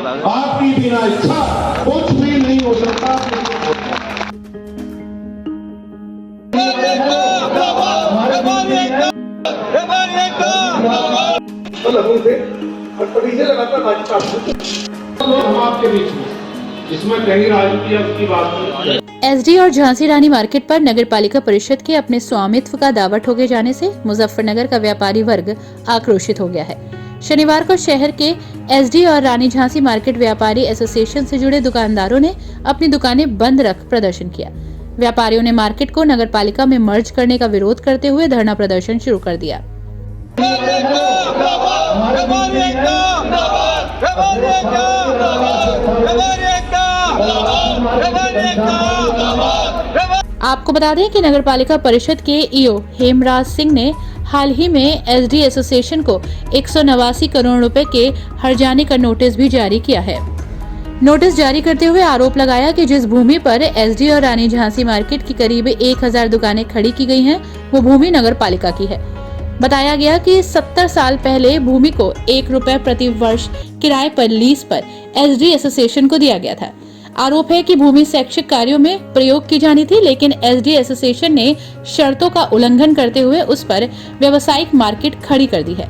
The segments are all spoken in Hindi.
बता दें। आपकी बिना इच्छा कुछ भी नहीं हो सकता। हम आपके बीच में इसमें कहीं राजनीति उसकी बात नहीं। एसडी और झांसी रानी मार्केट पर नगर पालिका परिषद के अपने स्वामित्व का दावा ठोके जाने से मुजफ्फरनगर का व्यापारी वर्ग आक्रोशित हो गया है। शनिवार को शहर के एसडी और रानी झांसी मार्केट व्यापारी एसोसिएशन से जुड़े दुकानदारों ने अपनी दुकानें बंद रख प्रदर्शन किया। व्यापारियों ने मार्केट को नगर पालिका में मर्ज करने का विरोध करते हुए धरना प्रदर्शन शुरू कर दिया। आपको बता दें कि नगर पालिका परिषद के ईओ हेमराज सिंह ने हाल ही में एसडी एसोसिएशन को 189 करोड़ रुपए के हर्जाने का नोटिस भी जारी किया है। नोटिस जारी करते हुए आरोप लगाया कि जिस भूमि पर एसडी और रानी झांसी मार्केट की करीब 1000 दुकानें खड़ी की गई हैं, वो भूमि नगर पालिका की है। बताया गया कि 70 साल पहले भूमि को 1 रुपए प्रति वर्ष किराए पर लीज पर एसडी एसोसिएशन को दिया गया था। आरोप है कि भूमि शैक्षिक कार्यों में प्रयोग की जानी थी, लेकिन एसडी एसोसिएशन ने शर्तों का उल्लंघन करते हुए उस पर व्यावसायिक मार्केट खड़ी कर दी है।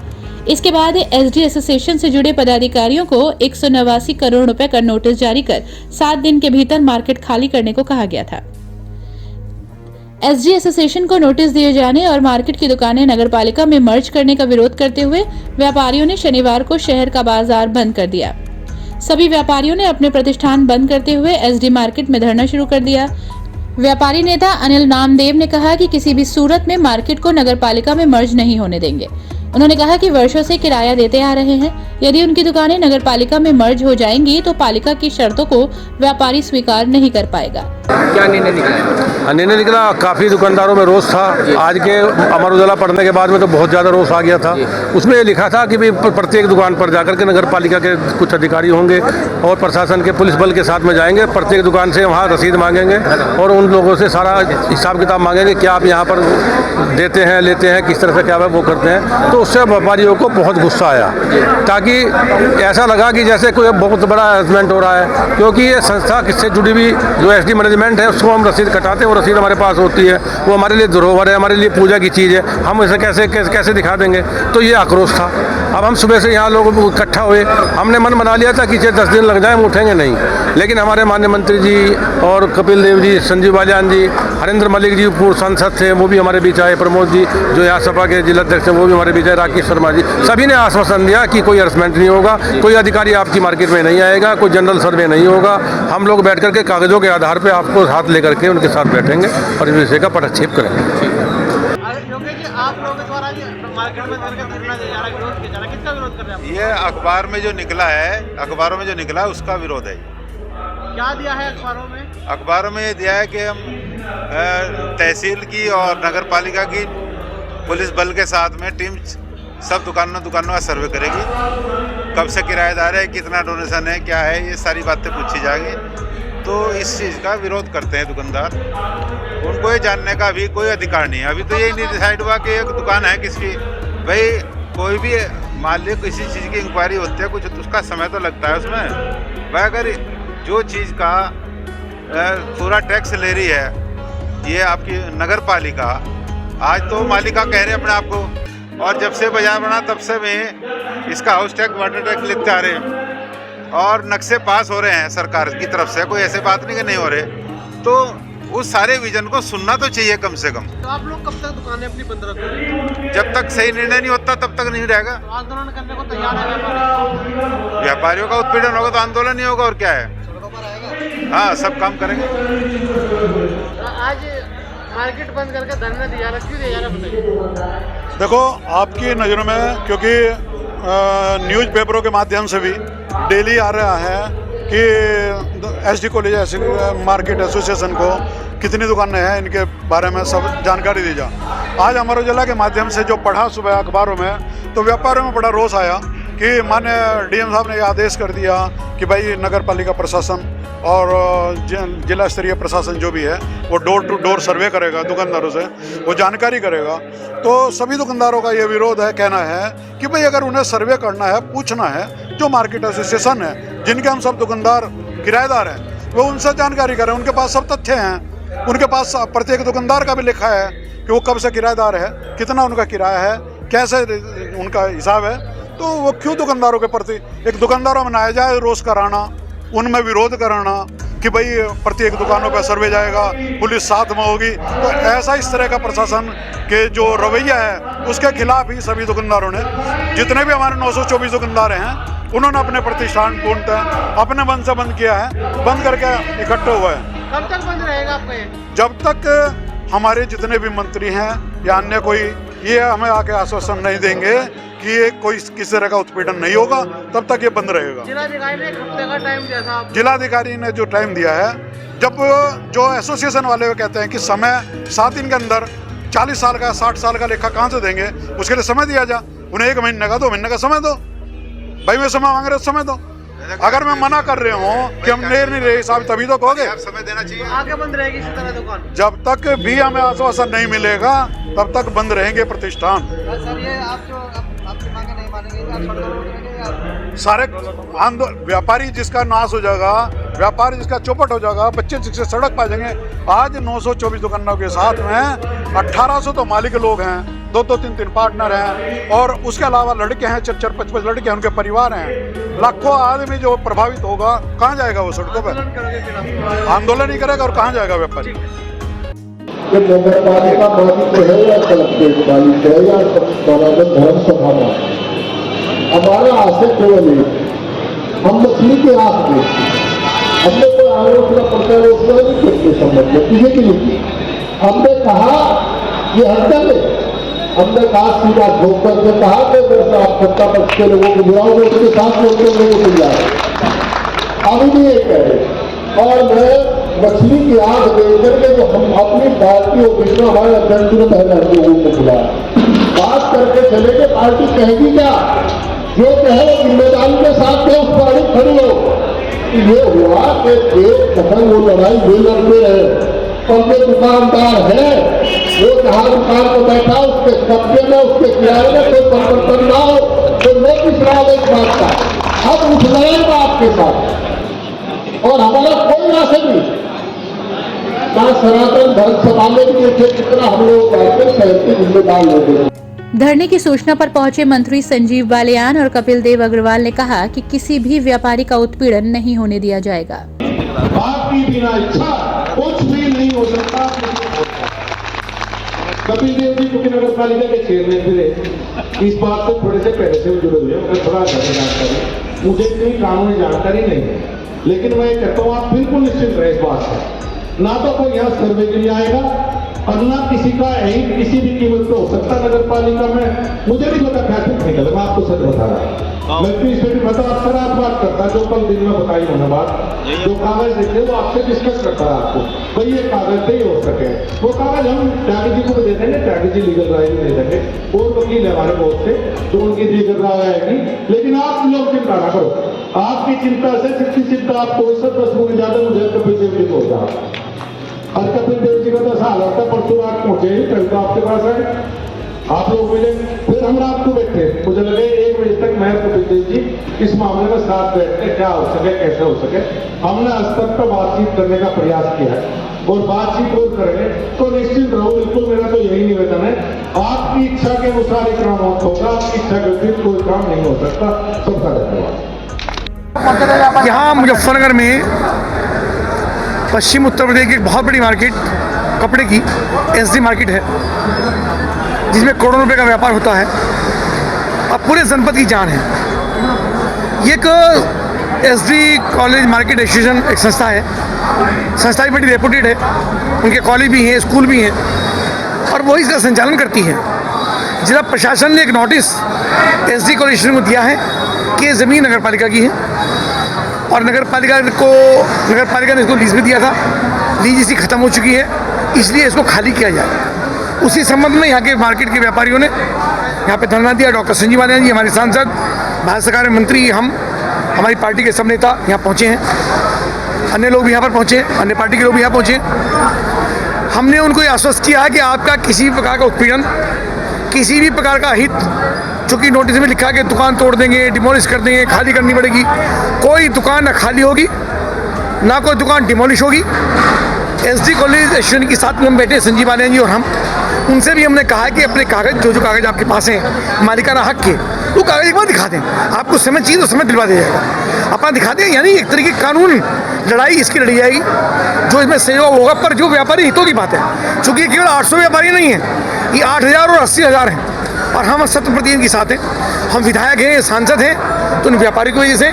इसके बाद एसडी एसोसिएशन से जुड़े पदाधिकारियों को 189 करोड़ रुपए का नोटिस जारी कर 7 दिन के भीतर मार्केट खाली करने को कहा गया था। एसडी एसोसिएशन को नोटिस दिए जाने और मार्केट की दुकानें नगरपालिका में मर्ज करने का विरोध करते हुए व्यापारियों ने शनिवार को शहर का बाजार बंद कर दिया। सभी व्यापारियों ने अपने प्रतिष्ठान बंद करते हुए एसडी मार्केट में धरना शुरू कर दिया। व्यापारी नेता अनिल नामदेव ने कहा कि किसी भी सूरत में मार्केट को नगरपालिका में मर्ज नहीं होने देंगे। उन्होंने कहा कि वर्षों से किराया देते आ रहे हैं, यदि उनकी दुकानें नगरपालिका में मर्ज हो जाएंगी तो पालिका की शर्तों को व्यापारी स्वीकार नहीं कर पाएगा। क्या निर्णय निकला? निर्णय निकला, काफ़ी दुकानदारों में रोष था। आज के अमर उजाला पढ़ने के बाद में तो बहुत ज़्यादा रोष आ गया था। उसमें ये लिखा था कि भाई प्रत्येक दुकान पर जाकर के नगर पालिका के कुछ अधिकारी होंगे और प्रशासन के पुलिस बल के साथ में जाएंगे, प्रत्येक दुकान से वहाँ रसीद मांगेंगे और उन लोगों से सारा हिसाब किताब मांगेंगे कि आप यहाँ पर देते हैं, लेते हैं, किस तरह से क्या वो करते हैं। तो उससे व्यापारियों को बहुत गुस्सा आया, ताकि ऐसा लगा कि जैसे कोई बहुत बड़ा हरासमेंट हो रहा है, क्योंकि ये संस्था किससे जुड़ी हुई जो एसडी मैनेजमेंट है उसको हम रसीद कटाते हैं, वो रसीद हमारे पास होती है, वो हमारे लिए धरोहर है, हमारे लिए पूजा की चीज़ है, हम इसे कैसे दिखा देंगे। तो ये आक्रोश था। अब हम सुबह से यहाँ लोग इकट्ठा हुए, हमने मन बना लिया था कि 10 दिन लग जाए हम उठेंगे नहीं, लेकिन हमारे माननीय मंत्री जी और कपिल देव जी, संजीव बालियान जी, हरेंद्र मलिक जी पूर्व सांसद थे, वो भी हमारे बीच आए, प्रमोद जी जो यहाँ सपा के जिलाध्यक्ष हैं वो भी हमारे बीच आए, राकेश शर्मा जी, सभी ने आश्वासन दिया कि कोई हरासमेंट नहीं होगा, कोई अधिकारी आपकी मार्केट में नहीं आएगा, कोई जनरल सर्वे नहीं होगा। हम लोग बैठ करके कागजों के आधार पर आपको हाथ लेकर के उनके साथ बैठेंगे और इस विषय का पदक्षेप करेंगे। आप लोगों के द्वारा मार्केट में धरना दिया जा रहा है, विरोध किया जा रहा है, किसका विरोध कर रहे हैं? ये अखबार में जो निकला है, अखबारों में जो निकला है उसका विरोध है। क्या दिया है अखबारों में? अखबारों में ये दिया है कि हम तहसील की और नगर पालिका की पुलिस बल के साथ में टीम सब दुकानों का सर्वे करेगी, कब से किराएदार है, कितना डोनेशन है, क्या है, ये सारी बातें पूछी जाएगी। तो इस चीज़ का विरोध करते हैं दुकानदार। उनको ये जानने का अभी कोई अधिकार नहीं है। अभी तो यही नहीं डिसाइड हुआ कि एक दुकान है किसकी। भाई कोई भी मान लीजिए किसी चीज़ की इंक्वायरी होती है, कुछ तो उसका समय तो लगता है उसमें। भाई अगर जो चीज़ का पूरा टैक्स ले रही है ये आपकी नगर पालिका, आज तो मालिका कह रहे हैं अपने आप को, और जब से बाजार बना तब से में इसका हाउस टैक्स, वाटर टैक्स लिखते आ रहे हैं और नक्शे पास हो रहे हैं सरकार की तरफ से। कोई ऐसे बात नहीं कि नहीं हो रहे। तो उस सारे विजन को सुनना तो चाहिए कम से कम। तो आप लोग कब तक दुकानें अपनी बंद रखोगे? जब तक सही निर्णय नहीं होता तब तक नहीं रहेगा। तो आंदोलन करने को तैयार है? व्यापारियों का उत्पीड़न होगा तो आंदोलन नहीं होगा और क्या है। सड़कों पर आएगा? हाँ, सब काम करेंगे। आज मार्केट बंद करके धरना दिया रहा, क्यों दिया रहा बताइए? देखो, आपकी नज़रों में क्योंकि न्यूज़पेपरों के माध्यम से भी डेली आ रहा है कि एसडी कॉलेज मार्केट एसोसिएशन को कितनी दुकानें हैं, इनके बारे में सब जानकारी दी जा। आज अमर उजाला के माध्यम से जो पढ़ा सुबह अखबारों में, तो व्यापारियों में बड़ा रोष आया कि माननीय डीएम साहब ने ये आदेश कर दिया कि भाई नगर पालिका प्रशासन और जिला स्तरीय प्रशासन जो भी है वो डोर टू डोर सर्वे करेगा दुकानदारों से, वो जानकारी करेगा। तो सभी दुकानदारों का ये विरोध है, कहना है कि भाई अगर उन्हें सर्वे करना है, पूछना है, जो मार्केट एसोसिएशन है जिनके हम सब दुकानदार किराएदार हैं, वो उनसे जानकारी करें। उनके पास सब तथ्य हैं, उनके पास प्रत्येक दुकानदार का भी लिखा है कि वो कब से किराएदार है, कितना उनका किराया है, कैसे उनका हिसाब है। तो वो क्यों दुकानदारों के प्रति एक दुकानदारों में नाजायज रोष कराना, उनमें विरोध कराना कि भाई प्रत्येक दुकानों पर सर्वे जाएगा, पुलिस साथ में होगी। तो ऐसा इस तरह का प्रशासन के जो रवैया है उसके खिलाफ ही सभी दुकानदारों ने, जितने भी हमारे 924 दुकानदार हैं, उन्होंने अपने प्रतिष्ठान पूर्णतः अपने मन से बंद किया है, बंद करके इकट्ठे हुए हैं। कब तक बंद रहेगा आपका ये? जब तक हमारे जितने भी मंत्री हैं या अन्य कोई ये हमें आके आश्वासन नहीं देंगे कि ये कोई किसी तरह का उत्पीड़न नहीं होगा, तब तक ये बंद रहेगा। जिलाधिकारी ने 1 हफ्ते का टाइम दिया था। जिलाधिकारी ने जो टाइम दिया है, जब जो एसोसिएशन वाले कहते हैं कि समय 7 दिन के अंदर 40 साल का 60 साल का लेखा कहाँ से देंगे, उसके लिए समय दिया जा। उन्हें 1 महीने का 2 महीने का समय दो। भाई मैं समय मांग रहे समय दो। अगर मैं मना कर रहे हूँ कि हम नहीं रहे हिसाब, तभी तो कहोगे। समय देना चाहिए। आगे बंद रहेगी इसी तरह दुकान? जब तक भी हमें आश्वासन नहीं मिलेगा तब तक बंद रहेंगे प्रतिष्ठान। सर ये आप जो आपकी मांगे नहीं मानेंगे, आप सड़कों पर उतरेंगे? सारे व्यापारी जिसका नाश हो जाएगा, व्यापारी जिसका चौपट हो जाएगा, बच्चे जिससे सड़क पा जाएंगे। आज 924 दुकानों के साथ में 1800 तो मालिक लोग हैं, 2-2, 3-3 पार्टनर हैं, और उसके अलावा लड़के हैं, 4-4, 5-5 लड़के हैं, उनके परिवार हैं। लाखों आदमी जो प्रभावित होगा, कहाँ जाएगा वो सड़कों पर? आंदोलन ही करेगा और कहाँ जाएगा व्यापारी? नगर पालिका मालिक है या कलेक्ट्रेट मालिक है या धर्म सभा मालिक, हमारा आशय केवल हम मछली के आंख में हमने कोई आरोप न प्रत्यारोप नहीं संबंध में किसी की नहीं। हमने कहा ये हरकत है, हमने कहा सीधा ठोक करके कहा कि अगर आप सत्ता पक्ष के लोगों को बुलाओगे उसके साथ लोगों को मिल जाए। अभी भी ये कह रहे और मैं मछली की आग देख करके जो हम अपनी पार्टी ऑफिस में हमारे अध्यक्ष ने पहले हम लोगों को बुलाया, बात करके चले कि पार्टी कहेगी क्या, जो कहे वो जिम्मेदारी के साथ उस पार्टी खड़ी हो। ये हुआ कि एक दफन वो लड़ाई वे लड़ते रहे, और जो दुकानदार है वो जहाँ दुकान पर बैठा उसके कब्जे में, उसके किराए में कोई परिवर्तन ना हो, तो नोटिस रहा एक बात का। अब उठ जाएगा आपके साथ और हमारा कोई राशन नहीं ना सनातन धर्म संभालने के लिए कितना हम लोग शहर की जिम्मेदार लोग। धरने की सूचना पर पहुंचे मंत्री संजीव बालियान और कपिल देव अग्रवाल ने कहा कि किसी भी व्यापारी का उत्पीड़न नहीं होने दिया जाएगा। आपकी बिना इच्छा कुछ भी नहीं हो सकता। कपिल देव जी क्योंकि नगर पालिका के चेयरमैन भी रहे, इस बात से थोड़े से पहले से जुड़े हुए हैं, थोड़ा जानकारी मुझे इतनी कानूनी जानकारी नहीं है, लेकिन मैं कहता हूँ आप बिल्कुल निश्चित रहे इस बात से। ना तो कोई यहाँ सर्वे के लिए आएगा और ना किसी का एड किसी भी कीमत पे हो सकता नगर पालिका में। मुझे नहीं पता क्या टेक्निकल है, मैं आपको सच बता रहा हूँ। मैं तो इस पर बता अक्सर आप बात करता जो कल दिन में बताई मैंने बात, जो कागज देते वो आपसे डिस्कस करता है आपको भाई ये कागज नहीं हो सके, वो कागज हम त्यागी जी को दे देंगे, त्यागी जी लीगल राय दे देंगे, और वकील है हमारे बहुत से तो उनकी लीगल राय आएगी। लेकिन आप लोग चिंता ना करो, आपकी चिंता से जितनी चिंता आपको 10 गुना ज्यादा मुझे कपिल देव जी को हो जाए। और कपिल देव जी का तो हाल होता परसों रात पहुंचे ही कल तो आपके पास है, आप लोग मिले, फिर हम रात को बैठे, मुझे लगे 1 बजे तक मैं कपिल देव जी इस मामले में साथ बैठते क्या हो सके कैसे हो सके। हमने आज तक तो बातचीत करने का प्रयास किया है और बातचीत और करेंगे तो निश्चित रहो। बिल्कुल मेरा तो यही निवेदन है, आपकी इच्छा के अनुसार ही काम होगा, आपकी इच्छा के विपरीत कोई काम नहीं हो सकता। सबका धन्यवाद। यहाँ मुजफ्फरनगर में पश्चिम उत्तर प्रदेश की एक बहुत बड़ी मार्केट कपड़े की एसडी मार्केट है, जिसमें करोड़ों रुपए का व्यापार होता है और पूरे जनपद की जान है। ये एक एसडी कॉलेज मार्केट एसोसिएशन एक संस्था है, संस्था भी बड़ी रेपुटेड है, उनके कॉलेज भी हैं, स्कूल भी हैं और वो इसका संचालन करती है। जिला प्रशासन ने एक नोटिस एसडी कॉलेज एसोसिएशन को दिया है कि ये ज़मीन नगर पालिका की है और नगर पालिका ने इसको लीज में दिया था, लीज इसकी ख़त्म हो चुकी है, इसलिए इसको खाली किया जाए। उसी संबंध में यहाँ के मार्केट के व्यापारियों ने यहाँ पे धरना दिया। डॉक्टर संजीव बालियान जी हमारे सांसद, भारत सरकार में मंत्री, हम हमारी पार्टी के सब नेता यहाँ पहुँचे हैं अन्य लोग भी यहाँ पर पहुँचे, अन्य पार्टी के लोग भी यहाँ पहुँचे। हमने उनको ये आश्वस्त किया कि आपका किसी भी प्रकार का उत्पीड़न, किसी भी प्रकार का हित, चूँकि नोटिस में लिखा कि दुकान तोड़ देंगे, डिमोलिश कर देंगे, खाली करनी पड़ेगी, कोई दुकान ना खाली होगी ना कोई दुकान डिमोलिश होगी। एसडी कॉलेज एसोसिएशन के साथ में हम बैठे, संजीव बालियान जी और हम, उनसे भी हमने कहा कि अपने कागज़, जो कागज़ आपके पास हैं मालिकाना हक के, वो कागज़ एक बार दिखा दें। आपको समय चाहिए तो समय दिलवा दिया जाएगा, अपना दिखा दें। यानी एक तरीके की कानून लड़ाई इसकी लड़ी जाएगी, जो इसमें सहयोग होगा। पर जो व्यापारी हितों की बात है, चूँकि ये केवल 800 व्यापारी नहीं है, ये 8000 और 80,000 हैं और हम 70% इनके साथ हैं। हम विधायक हैं, सांसद हैं, तो इन व्यापारी की वजह से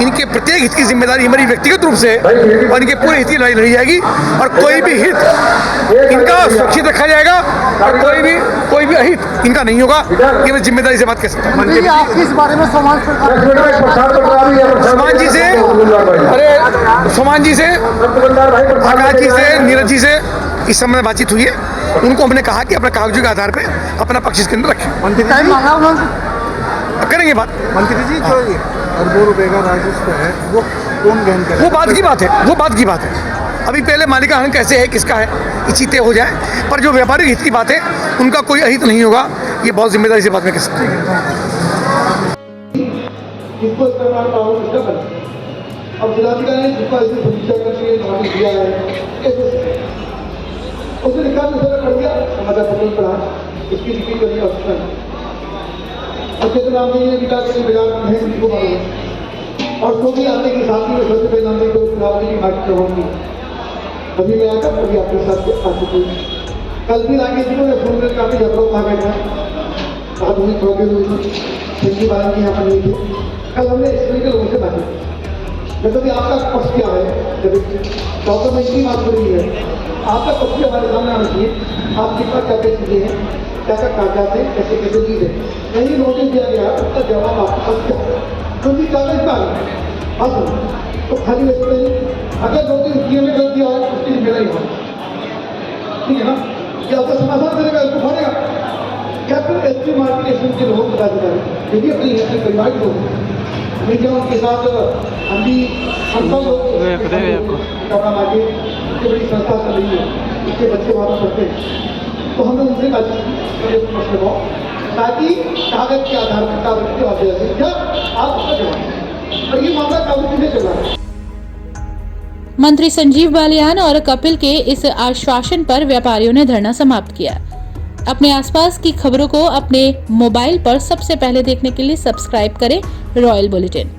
इनके प्रत्येक हित की जिम्मेदारी हमारी व्यक्तिगत रूप से है और इनके पूरे हित की लड़ाई लड़ी जाएगी और कोई भी हित इनका सुरक्षित रखा जाएगा और कोई भी अहित इनका नहीं होगा। ये मैं जिम्मेदारी से बात कर सकता हूँ। इस बारे में सोमान जी से, अरे सोमान जी से, आकाश जी से, नीरज जी से इस समय में बातचीत हुई है। उनको हमने कहा कि अपने कागजों के आधार पे अपना पक्ष इसके अंदर रखें। करेंगे बात। मंत्री जी, जो अरबों रुपए का राजस्व है वो कौन ग्रहण करे? वो बात की बात है, वो बात की बात है। अभी पहले मालिकाना कैसे है, किसका है, इसी तय हो जाए। पर जो व्यापारिक हित की बात है, उनका कोई अहित नहीं होगा। ये बहुत जिम्मेदारी से बात में कह सकते हैं। अब जिलाधिकारी ने जिसका इसे समीक्षा करके नोटिस दिया है, उसने लिखा कर दिया, समाचार पत्र पढ़ा, इसकी लिखी करनी आवश्यकता है। अच्छे तो नाम नहीं है, विकास के बाजार है, किसी को मालूम है। और जो भी आते के साथ ही में सबसे पहले नाम नहीं तो चुनाव की बात करवाऊंगी। अभी मैं आकर अभी आपके साथ आ चुकी हूँ। कल भी आगे जी मैं फोन कर काफ़ी झगड़ा था, बैठा बहुत हुई, थोड़ी हुई थी, संजीव बालियान यहाँ पर नहीं थे। कल हमने इस तरीके लोगों से बात की, मतलब आपका पक्ष क्या है। जब डॉक्टर में इतनी बात हो रही है, आपका पक्ष हमारे सामने आना चाहिए। आप कितना क्या क्या चीज़ें हैं, क्या क्या कागजात हैं, कैसे कैसे चीज़ है, नहीं नोटिस दिया गया, उसका जवाब आपके पास क्या है, क्योंकि कागज का तो खाली रखते हैं। अगर नोटिस दिए में गलत दिया है उसकी जिम्मेदारी हो, ठीक है ना, कि आपका समाधान करेगा, इसको फाड़ेगा। क्या फिर एसपी मार्केट एसपी के लोग पदाधिकारी यदि अपने परिवार के लोग मीडिया उनके साथ हम भी हम सब लोग कपड़ा मार्केट इतनी बड़ी संस्था चल रही है, इसके बच्चे वहाँ पर पढ़ते हैं, तो हमने उनसे बातचीत प्रश्न को, ताकि कागज के आधार पर कागज के आधार से क्या आप उसका जवाब, और ये मामला कागज में चल रहा है। मंत्री संजीव बालियान और कपिल के इस आश्वासन पर व्यापारियों ने धरना समाप्त किया। अपने आसपास की खबरों को अपने मोबाइल पर सबसे पहले देखने के लिए सब्सक्राइब करें रॉयल बुलेटिन।